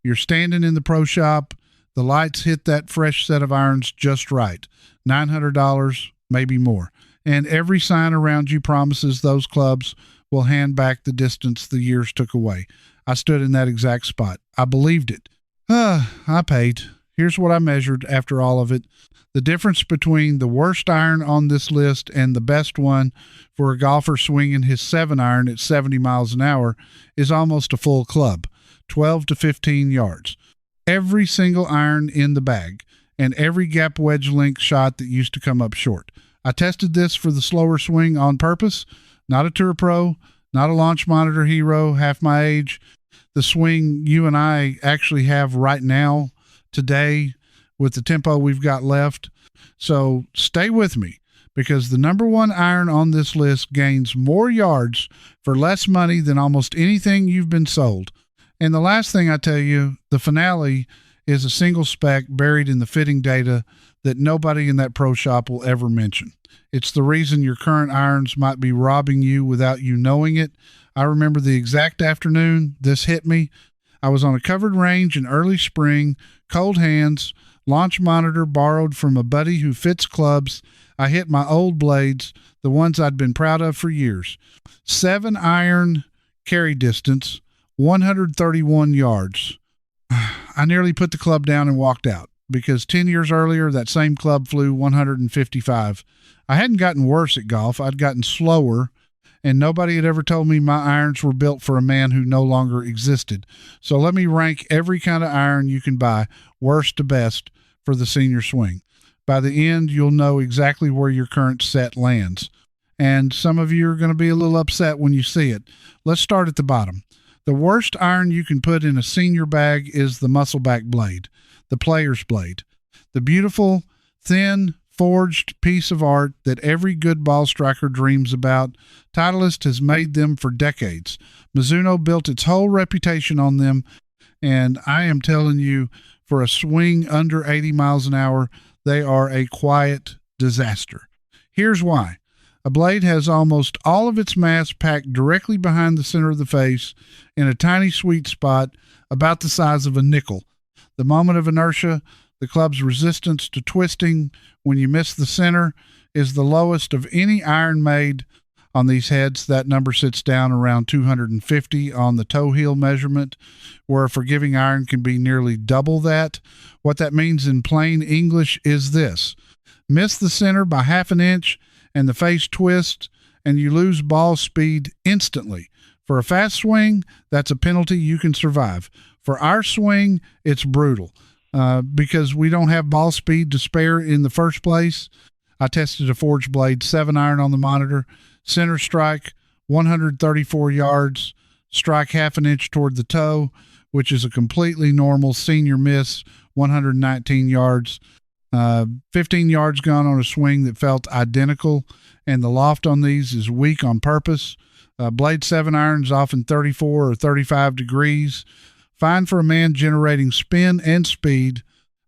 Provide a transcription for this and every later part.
You're standing in the pro shop. The lights hit that fresh set of irons just right. $900, maybe more. And every sign around you promises those clubs will hand back the distance the years took away. I stood in that exact spot. I believed it. I paid. Here's what I measured after all of it. The difference between the worst iron on this list and the best one for a golfer swinging his 7-iron at 70 miles an hour is almost a full club, 12 to 15 yards. Every single iron in the bag, and every gap wedge length shot that used to come up short. I tested this for the slower swing on purpose. Not a tour pro, not a launch monitor hero, half my age. The swing you and I actually have right now, today, with the tempo we've got left. So stay with me, because the number one iron on this list gains more yards for less money than almost anything you've been sold. And the last thing I tell you, the finale is a single spec buried in the fitting data that nobody in that pro shop will ever mention. It's the reason your current irons might be robbing you without you knowing it. I remember the exact afternoon this hit me. I was on a covered range in early spring, cold hands, launch monitor borrowed from a buddy who fits clubs. I hit my old blades, the ones I'd been proud of for years. 7-iron carry distance, 131 yards. I nearly put the club down and walked out, because 10 years earlier, that same club flew 155. I hadn't gotten worse at golf. I'd gotten slower, and nobody had ever told me my irons were built for a man who no longer existed. So let me rank every kind of iron you can buy, worst to best, for the senior swing. By the end, you'll know exactly where your current set lands. And some of you are going to be a little upset when you see it. Let's start at the bottom. The worst iron you can put in a senior bag is the muscleback blade, the player's blade. The beautiful, thin, forged piece of art that every good ball striker dreams about. Titleist has made them for decades. Mizuno built its whole reputation on them, and I am telling you, for a swing under 80 miles an hour, they are a quiet disaster. Here's why. A blade has almost all of its mass packed directly behind the center of the face in a tiny sweet spot about the size of a nickel. The moment of inertia, the club's resistance to twisting when you miss the center, is the lowest of any iron made on these heads. That number sits down around 250 on the toe heel measurement, where a forgiving iron can be nearly double that. What that means in plain English is this: miss the center by half an inch and the face twists, and you lose ball speed instantly. For a fast swing, that's a penalty you can survive. For our swing, it's brutal. Because we don't have ball speed to spare in the first place. I tested a forged blade 7-iron on the monitor. Center strike, 134 yards. Strike half an inch toward the toe, which is a completely normal senior miss, 119 yards. 15 yards gone on a swing that felt identical, and the loft on these is weak on purpose. Blade 7-iron is often 34 or 35 degrees. Fine for a man generating spin and speed.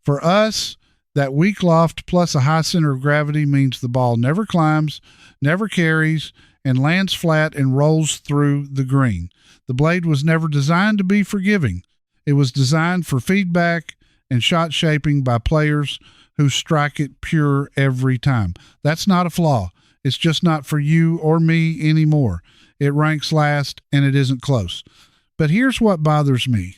For us, that weak loft plus a high center of gravity means the ball never climbs, never carries, and lands flat and rolls through the green. The blade was never designed to be forgiving. It was designed for feedback and shot shaping by players who strike it pure every time. That's not a flaw. It's just not for you or me anymore. It ranks last, and it isn't close. But here's what bothers me.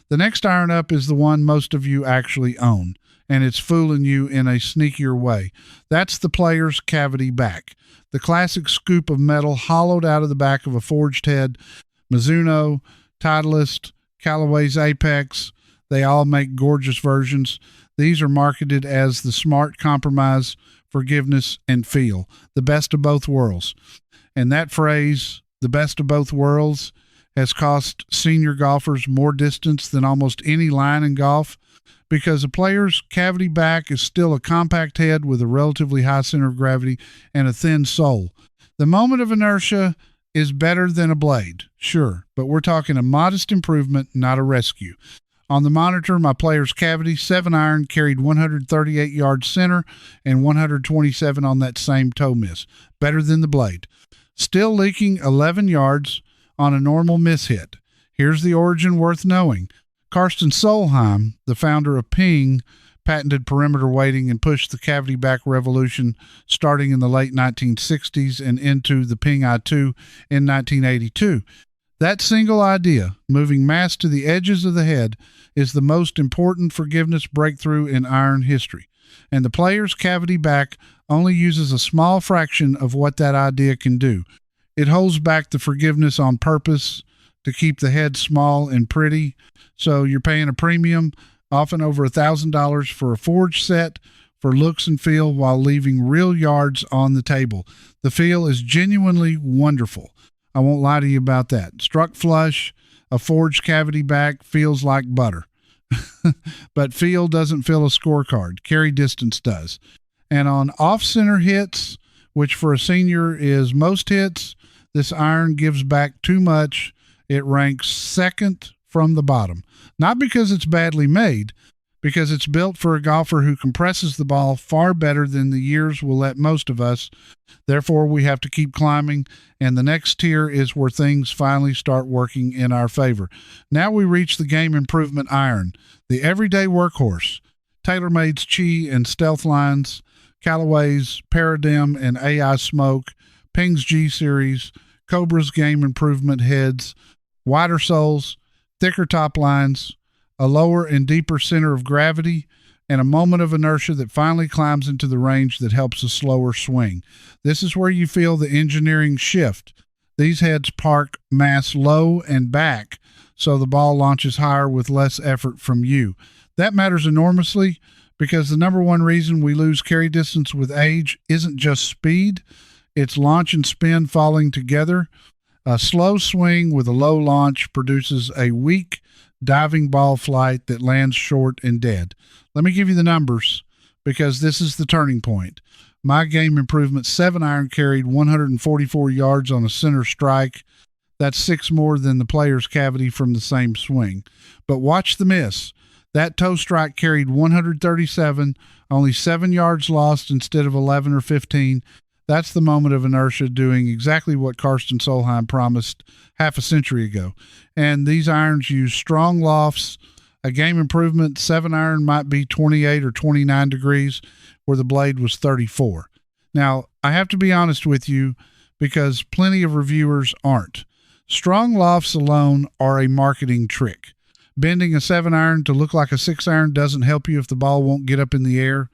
The next iron up is the one most of you actually own, and it's fooling you in a sneakier way. That's the player's cavity back. The classic scoop of metal hollowed out of the back of a forged head. Mizuno, Titleist, Callaway's Apex, they all make gorgeous versions. These are marketed as the smart compromise, forgiveness, and feel. The best of both worlds. And that phrase, the best of both worlds, has cost senior golfers more distance than almost any line in golf, because a player's cavity back is still a compact head with a relatively high center of gravity and a thin sole. The moment of inertia is better than a blade, sure, but we're talking a modest improvement, not a rescue. On the monitor, my player's cavity 7-iron carried 138 yards center and 127 on that same toe miss, better than the blade. Still leaking 11 yards on a normal miss hit. Here's the origin worth knowing. Karsten Solheim, the founder of Ping, patented perimeter weighting and pushed the cavity back revolution starting in the late 1960s and into the Ping I2 in 1982. That single idea, moving mass to the edges of the head, is the most important forgiveness breakthrough in iron history. And the player's cavity back only uses a small fraction of what that idea can do. It holds back the forgiveness on purpose to keep the head small and pretty. So you're paying a premium, often over $1,000 for a forged set for looks and feel while leaving real yards on the table. The feel is genuinely wonderful. I won't lie to you about that. Struck flush, a forged cavity back feels like butter. But feel doesn't fill a scorecard. Carry distance does. And on off-center hits, which for a senior is most hits, this iron gives back too much. It ranks second from the bottom. Not because it's badly made, because it's built for a golfer who compresses the ball far better than the years will let most of us. Therefore, we have to keep climbing, and the next tier is where things finally start working in our favor. Now we reach the game improvement iron, the everyday workhorse. TaylorMade's Chi and Stealth lines, Callaway's Paradigm and AI Smoke, Ping's G Series, Cobra's game improvement heads, wider soles, thicker top lines, a lower and deeper center of gravity, and a moment of inertia that finally climbs into the range that helps a slower swing. This is where you feel the engineering shift. These heads park mass low and back, so the ball launches higher with less effort from you. That matters enormously because the number one reason we lose carry distance with age isn't just speed, it's launch and spin falling together. A slow swing with a low launch produces a weak diving ball flight that lands short and dead. Let me give you the numbers because this is the turning point. My game improvement 7-iron carried 144 yards on a center strike. That's 6 more than the player's cavity from the same swing. But watch the miss. That toe strike carried 137, only 7 yards lost instead of 11 or 15. That's the moment of inertia doing exactly what Karsten Solheim promised half a century ago. And these irons use strong lofts. A game improvement 7-iron might be 28 or 29 degrees where the blade was 34. Now, I have to be honest with you because plenty of reviewers aren't. Strong lofts alone are a marketing trick. Bending a 7-iron to look like a 6-iron doesn't help you if the ball won't get up in the air.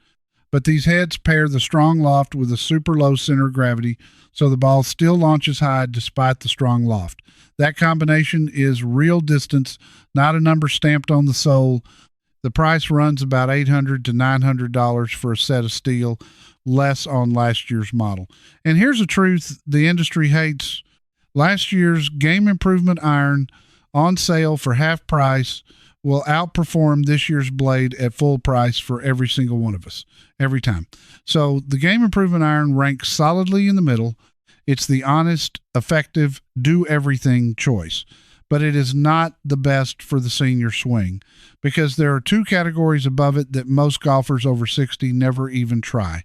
But these heads pair the strong loft with a super low center of gravity, so the ball still launches high despite the strong loft. That combination is real distance, not a number stamped on the sole. The price runs about $800 to $900 for a set of steel, less on last year's model. And here's the truth the industry hates. Last year's game improvement iron on sale for half price will outperform this year's blade at full price for every single one of us, every time. So the game improvement iron ranks solidly in the middle. It's the honest, effective, do-everything choice. But it is not the best for the senior swing because there are 2 categories above it that most golfers over 60 never even try.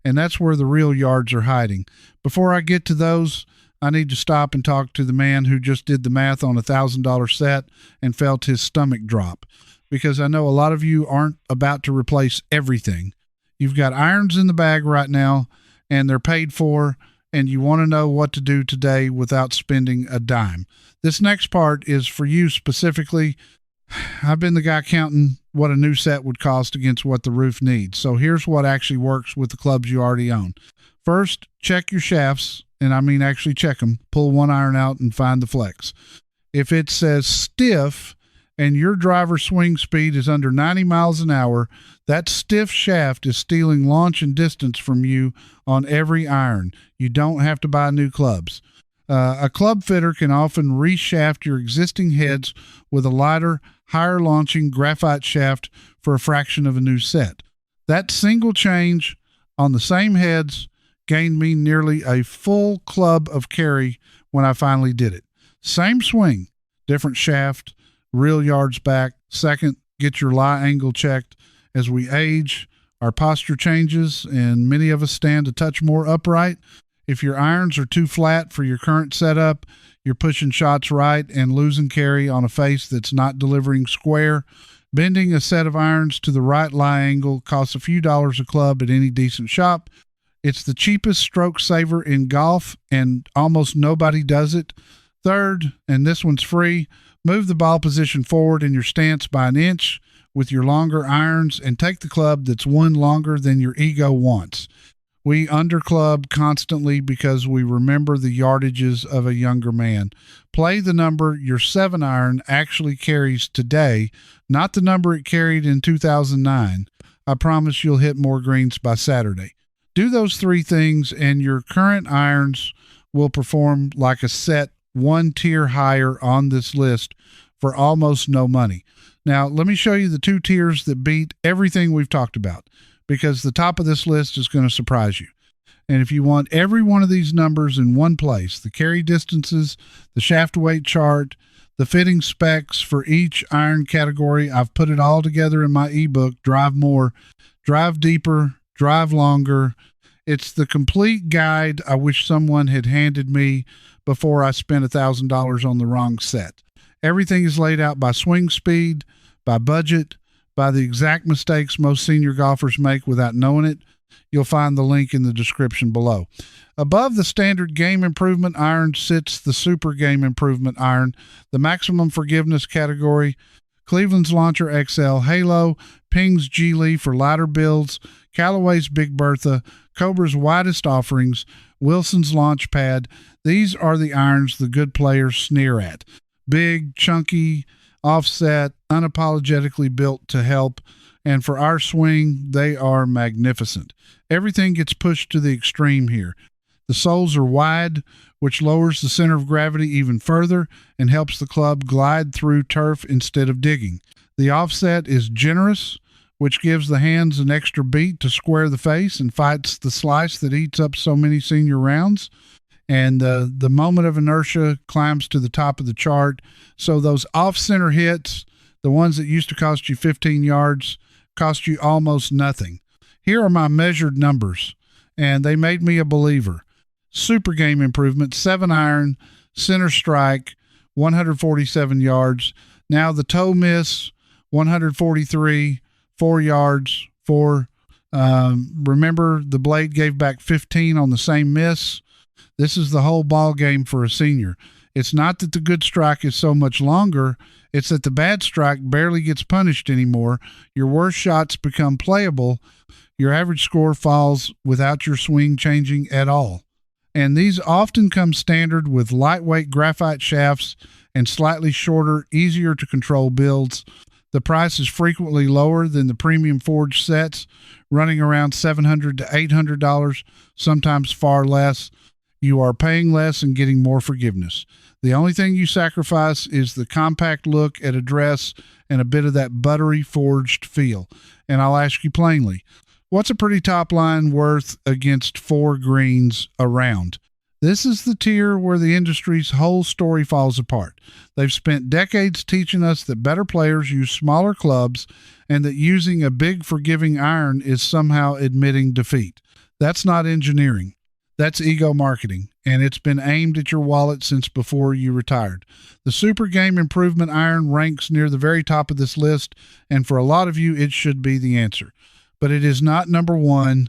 And that's where the real yards are hiding. Before I get to those, I need to stop and talk to the man who just did the math on a $1,000 set and felt his stomach drop, because I know a lot of you aren't about to replace everything. You've got irons in the bag right now, and they're paid for, and you want to know what to do today without spending a dime. This next part is for you specifically. I've been the guy counting what a new set would cost against what the roof needs. So here's what actually works with the clubs you already own. First, check your shafts. And I mean actually check them. Pull 1 iron out and find the flex. If it says stiff and your driver's swing speed is under 90 miles an hour, that stiff shaft is stealing launch and distance from you on every iron. You don't have to buy new clubs. A club fitter can often reshaft your existing heads with a lighter, higher launching graphite shaft for a fraction of a new set. That single change on the same heads gained me nearly a full club of carry when I finally did it. Same swing, different shaft, real yards back. Second, get your lie angle checked. As we age, our posture changes, and many of us stand a touch more upright. If your irons are too flat for your current setup, you're pushing shots right and losing carry on a face that's not delivering square. Bending a set of irons to the right lie angle costs a few dollars a club at any decent shop. It's the cheapest stroke saver in golf, and almost nobody does it. Third, and this one's free, move the ball position forward in your stance by an inch with your longer irons and take the club that's one longer than your ego wants. We underclub constantly because we remember the yardages of a younger man. Play the number your 7-iron actually carries today, not the number it carried in 2009. I promise you'll hit more greens by Saturday. Do those 3 things and your current irons will perform like a set one tier higher on this list for almost no money. Now, let me show you the 2 tiers that beat everything we've talked about, because the top of this list is going to surprise you. And if you want every one of these numbers in one place, the carry distances, the shaft weight chart, the fitting specs for each iron category, I've put it all together in my ebook, Drive More, Drive Deeper, Drive Longer. It's the complete guide I wish someone had handed me before I spent $1,000 on the wrong set. Everything is laid out by swing speed, by budget, by the exact mistakes most senior golfers make without knowing it. You'll find the link in the description below. Above the standard game improvement iron sits the super game improvement iron, the maximum forgiveness category, Cleveland's Launcher XL Halo, Ping's G Lee for lighter builds, Callaway's Big Bertha, Cobra's widest offerings, Wilson's Launch Pad. These are the irons the good players sneer at. Big, chunky, offset, unapologetically built to help, and for our swing, they are magnificent. Everything gets pushed to the extreme here. The soles are wide, which lowers the center of gravity even further and helps the club glide through turf instead of digging. The offset is generous, which gives the hands an extra beat to square the face and fights the slice that eats up so many senior rounds. And the moment of inertia climbs to the top of the chart. So those off-center hits, the ones that used to cost you 15 yards, cost you almost nothing. Here are my measured numbers, and they made me a believer. Super game improvement, 7-iron, center strike, 147 yards. Now the toe miss, 143, 4 yards, remember, the blade gave back 15 on the same miss. This is the whole ball game for a senior. It's not that the good strike is so much longer, it's that the bad strike barely gets punished anymore. Your worst shots become playable. Your average score falls without your swing changing at all. And these often come standard with lightweight graphite shafts and slightly shorter, easier to control builds. The price is frequently lower than the premium forged sets, running around $700 to $800, sometimes far less. You are paying less and getting more forgiveness. The only thing you sacrifice is the compact look at a dress and a bit of that buttery forged feel. And I'll ask you plainly, what's a pretty top line worth against 4 greens around? This is the tier where the industry's whole story falls apart. They've spent decades teaching us that better players use smaller clubs and that using a big forgiving iron is somehow admitting defeat. That's not engineering. That's ego marketing, and it's been aimed at your wallet since before you retired. The Super Game Improvement Iron ranks near the very top of this list, and for a lot of you, it should be the answer. But it is not number 1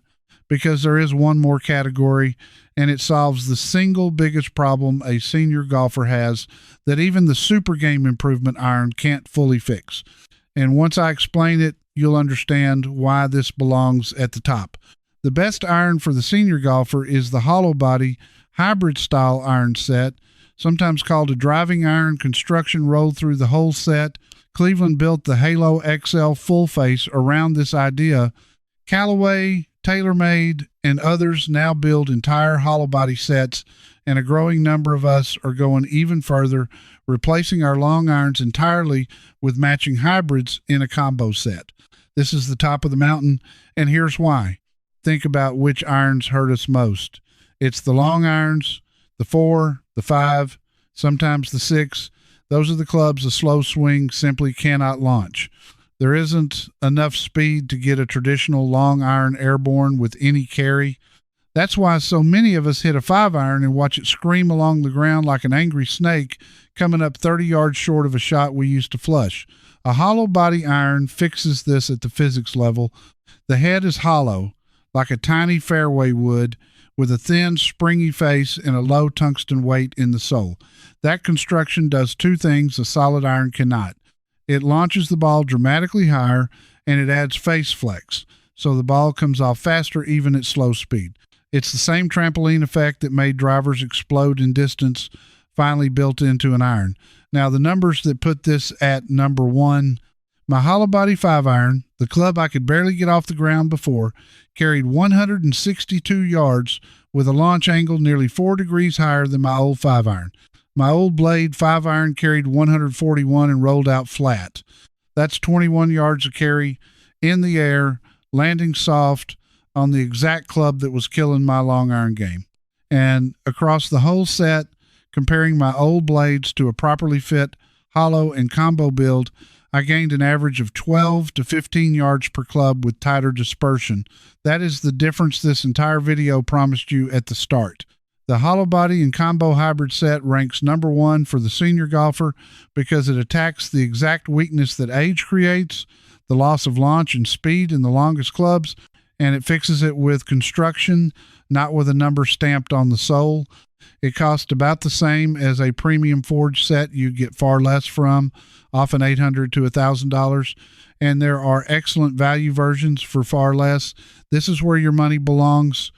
because there is one more category, and it solves the single biggest problem a senior golfer has that even the Super Game Improvement Iron can't fully fix. And once I explain it, you'll understand why this belongs at the top. The best iron for the senior golfer is the hollow body hybrid style iron set, sometimes called a driving iron. Construction rolled through the whole set. Cleveland built the Halo XL full face around this idea. Callaway, TaylorMade, and others now build entire hollow body sets, and a growing number of us are going even further, replacing our long irons entirely with matching hybrids in a combo set. This is the top of the mountain, and here's why. Think about which irons hurt us most. It's the long irons, the 4, the 5, sometimes the 6. Those are the clubs a slow swing simply cannot launch. There isn't enough speed to get a traditional long iron airborne with any carry. That's why so many of us hit a 5-iron and watch it scream along the ground like an angry snake coming up 30 yards short of a shot we used to flush. A hollow body iron fixes this at the physics level. The head is hollow, like a tiny fairway wood, with a thin, springy face and a low tungsten weight in the sole. That construction does two things a solid iron cannot. It launches the ball dramatically higher, and it adds face flex, so the ball comes off faster even at slow speed. It's the same trampoline effect that made drivers explode in distance finally built into an iron. Now, the numbers that put this at number one, my hollow body 5-iron, the club I could barely get off the ground before, carried 162 yards with a launch angle nearly 4 degrees higher than my old 5-iron. My old blade 5-iron carried 141 and rolled out flat. That's 21 yards of carry in the air, landing soft on the exact club that was killing my long iron game. And across the whole set, comparing my old blades to a properly fit hollow and combo build, I gained an average of 12 to 15 yards per club with tighter dispersion. That is the difference this entire video promised you at the start. The hollow body and combo hybrid set ranks number one for the senior golfer because it attacks the exact weakness that age creates, the loss of launch and speed in the longest clubs, and it fixes it with construction, not with a number stamped on the sole. It costs about the same as a premium forged set you get far less from, often $800 to $1,000, and there are excellent value versions for far less. This is where your money belongs.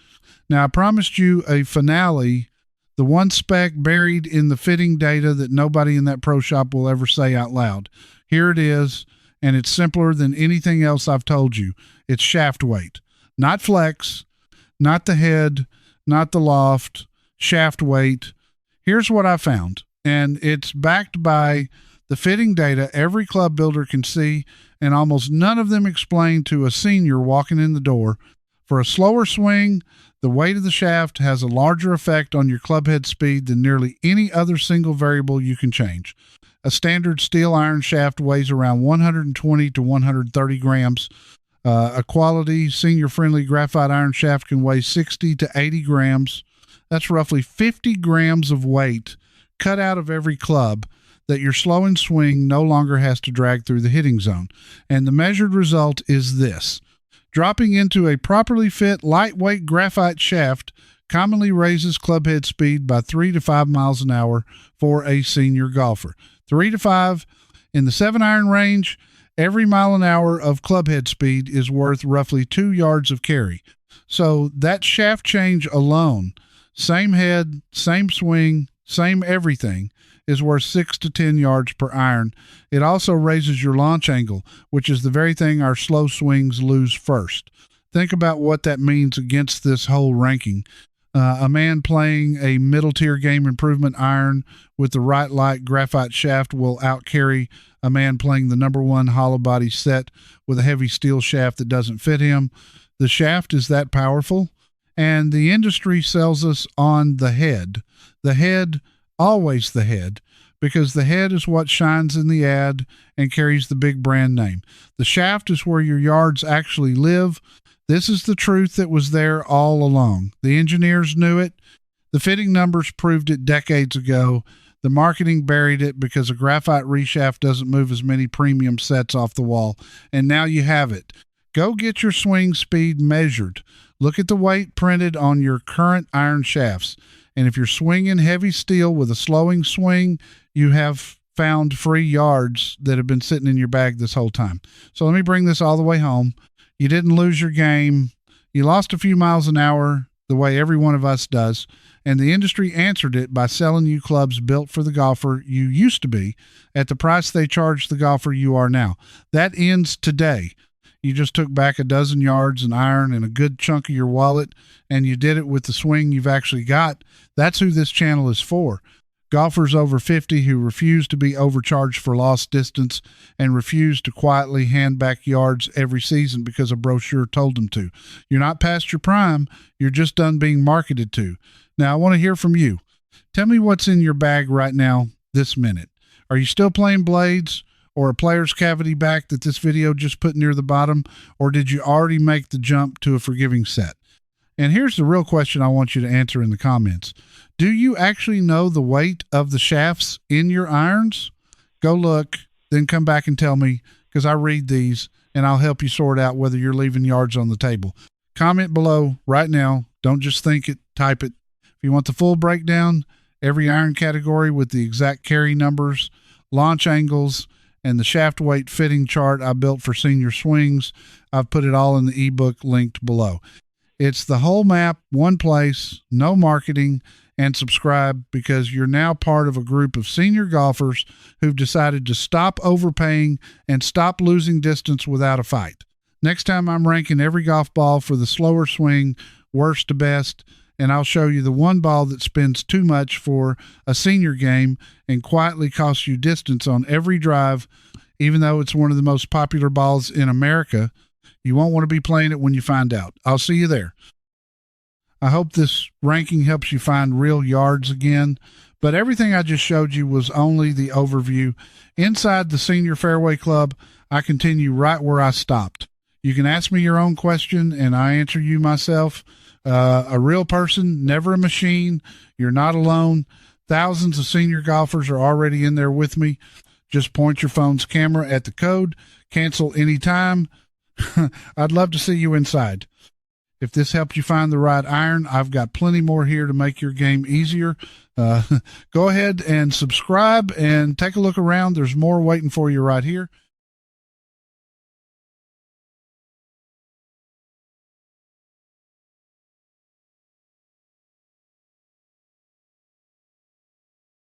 Now, I promised you a finale, the one spec buried in the fitting data that nobody in that pro shop will ever say out loud. Here it is, and it's simpler than anything else I've told you. It's shaft weight, not flex, not the head, not the loft, shaft weight. Here's what I found, and it's backed by the fitting data every club builder can see, and almost none of them explain to a senior walking in the door. For a slower swing, the weight of the shaft has a larger effect on your club head speed than nearly any other single variable you can change. A standard steel iron shaft weighs around 120 to 130 grams. A quality senior-friendly graphite iron shaft can weigh 60 to 80 grams. That's roughly 50 grams of weight cut out of every club that your slow and swing no longer has to drag through the hitting zone. And the measured result is this. Dropping into a properly fit, lightweight graphite shaft commonly raises club head speed by 3 to 5 miles an hour for a senior golfer. 3 to 5 in the 7-iron range. Every mile an hour of club head speed is worth roughly 2 yards of carry. So that shaft change alone, same head, same swing, same everything, is worth 6 to 10 yards per iron. It also raises your launch angle, which is the very thing our slow swings lose first. Think about what that means against this whole ranking. A man playing a middle-tier game improvement iron with the right light graphite shaft will outcarry a man playing the number one hollow body set with a heavy steel shaft that doesn't fit him. The shaft is that powerful, and the industry sells us on the head. The head, always the head, because the head is what shines in the ad and carries the big brand name. The shaft is where your yards actually live. This is the truth that was there all along. The engineers knew it. The fitting numbers proved it decades ago. The marketing buried it because a graphite reshaft doesn't move as many premium sets off the wall. And now you have it. Go get your swing speed measured. Look at the weight printed on your current iron shafts. And if you're swinging heavy steel with a slowing swing, you have found free yards that have been sitting in your bag this whole time. So let me bring this all the way home. You didn't lose your game. You lost a few miles an hour the way every one of us does. And the industry answered it by selling you clubs built for the golfer you used to be at the price they charge the golfer you are now. That ends today. You just took back a dozen yards in iron and a good chunk of your wallet, and you did it with the swing you've actually got. That's who this channel is for. Golfers over 50 who refuse to be overcharged for lost distance and refuse to quietly hand back yards every season because a brochure told them to. You're not past your prime. You're just done being marketed to. Now, I want to hear from you. Tell me what's in your bag right now, this minute. Are you still playing blades or a player's cavity back that this video just put near the bottom, or did you already make the jump to a forgiving set? And here's the real question I want you to answer in the comments. Do you actually know the weight of the shafts in your irons? Go look, then come back and tell me, because I read these and I'll help you sort out whether you're leaving yards on the table. Comment below right now. Don't just think it, type it. If you want the full breakdown, every iron category with the exact carry numbers, launch angles, and the shaft weight fitting chart I built for senior swings, I've put it all in the ebook linked below. It's the whole map, one place, no marketing, and subscribe, because you're now part of a group of senior golfers who've decided to stop overpaying and stop losing distance without a fight. Next time I'm ranking every golf ball for the slower swing, worst to best, and I'll show you the one ball that spends too much for a senior game and quietly costs you distance on every drive, even though it's one of the most popular balls in America. You won't want to be playing it when you find out. I'll see you there. I hope this ranking helps you find real yards again, but everything I just showed you was only the overview. Inside the Senior Fairway Club, I continue right where I stopped. You can ask me your own question, and I answer you myself. A real person, never a machine. You're not alone. Thousands of senior golfers are already in there with me. Just point your phone's camera at the code. Cancel anytime. I'd love to see you inside. If this helped you find the right iron, I've got plenty more here to make your game easier. Go ahead and subscribe and take a look around. There's more waiting for you right here.